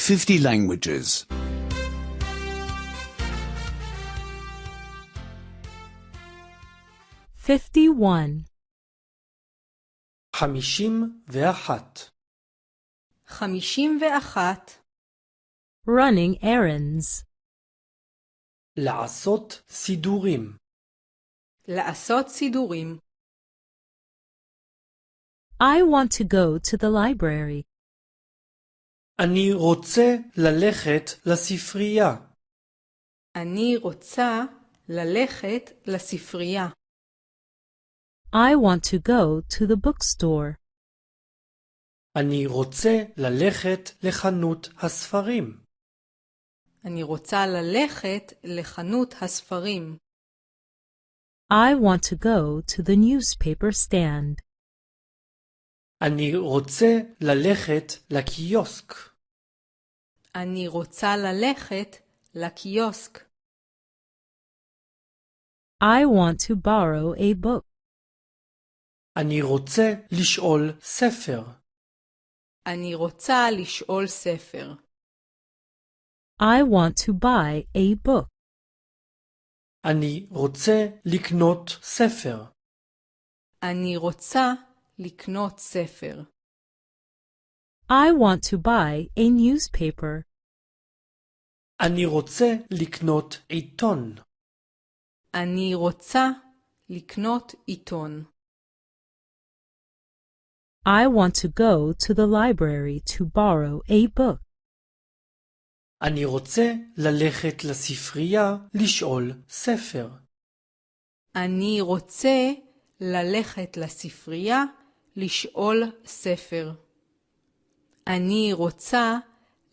50 languages. 51. 51. 51. Running errands. לעשות סידורים. לעשות סידורים. I want to go to the library. אני רוצה ללכת לספרייה. אני רוצה ללכת לספרייה. I want to go to the bookstore. אני רוצה ללכת לחנות הספרים. אני רוצה ללכת לחנות הספרים. I want to go to the newspaper stand. אני רוצה ללכת לקיוסק. אני רוצה ללכת לקיוסק. I want to borrow a book. אני רוצה לשאול ספר. אני רוצה לשאול ספר. I want to buy a book. אני רוצה לקנות ספר. אני רוצה לקנות ספר. I want to buy a newspaper. אני רוצה לקנות עיתון. אני רוצה לקנות עיתון. I want to go to the library to borrow a book. אני רוצה ללכת לספרייה לשאול ספר. אני רוצה ללכת לספרייה לשאול ספר. אני רוצה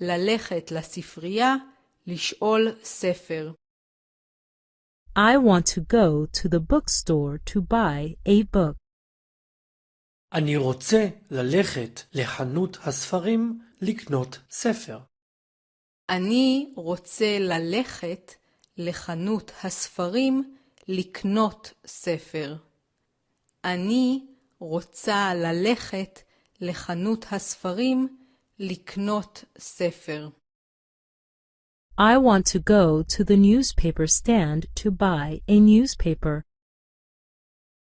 ללכת לספרייה לשאול ספר. I want to go to the bookstore to buy a book. אני רוצה ללכת לחנות הספרים לקנות ספר. אני רוצה ללכת לחנות הספרים לקנות ספר. אני רוצה ללכת לחנות הספרים לקנות ספר. I want to go to the newspaper stand to buy a newspaper.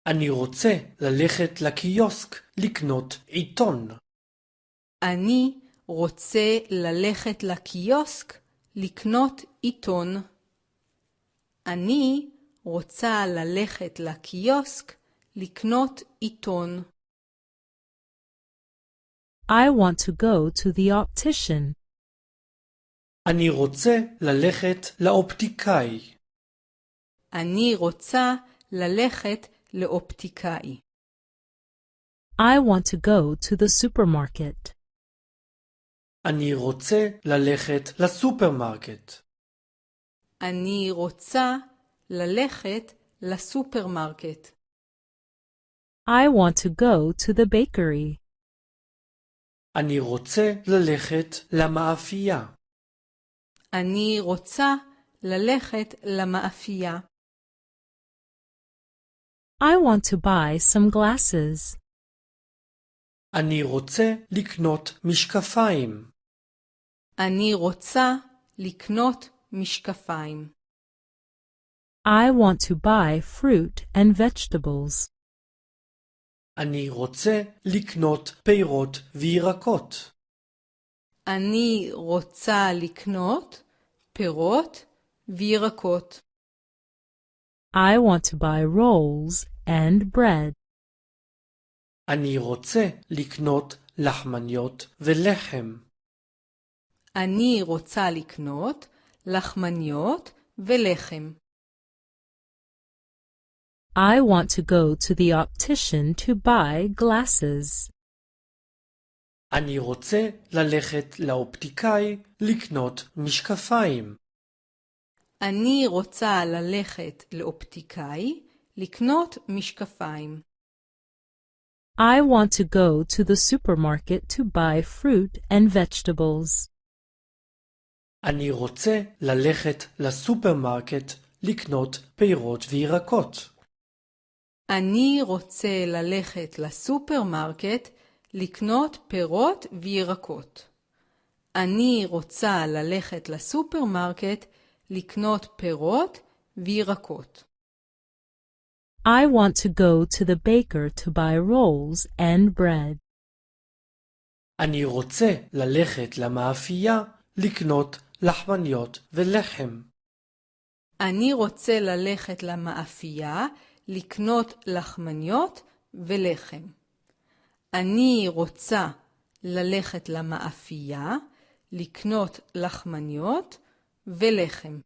אני רוצה ללכת לקיוסק לקנות עיתון. אני רוצה ללכת לקיוסק לקנות עיתון. אני רוצה ללכת לקיוסק לקנות עיתון. I want to go to the optician. אני רוצה ללכת לאופטיקאי. אני רוצה ללכת לאופטיקאי. I want to go to the supermarket. אני רוצה ללכת לסופרמרקט. אני רוצה ללכת לסופרמרקט. I want to go to the bakery. אני רוצה ללכת למאפייה. אני רוצה ללכת למאפייה. I want to buy some glasses. אני רוצה לקנות משקפיים. אני רוצה לקנות משקפיים. I want to buy fruit and vegetables. אני רוצה לקנות פירות וירקות. אני רוצה לקנות פירות וירקות. I want to buy rolls and bread. אני רוצה לקנות לחמניות ולחם. אני רוצה לקנות לחמניות ולחם. I want to go to the optician to buy glasses. אני רוצה ללכת לאופטיקאי לקנות משקפיים. אני רוצה ללכת לאופטיקאי לקנות משקפיים. I want to go to the supermarket to buy fruit and vegetables. אני רוצה ללכת לסופרמרקט לקנות פירות וירקות. אני רוצה ללכת לסופרמרקט לקנות פירות וירקות. אני רוצה ללכת לסופרמרקט לקנות פירות וירקות. I want to go to the baker to buy rolls and bread. אני רוצה ללכת למאפייה לקנות לחמניות ולחם. אני רוצה ללכת למאפייה לקנות לחמניות ולחם. אני רוצה ללכת למאפייה לקנות לחמניות ולחם.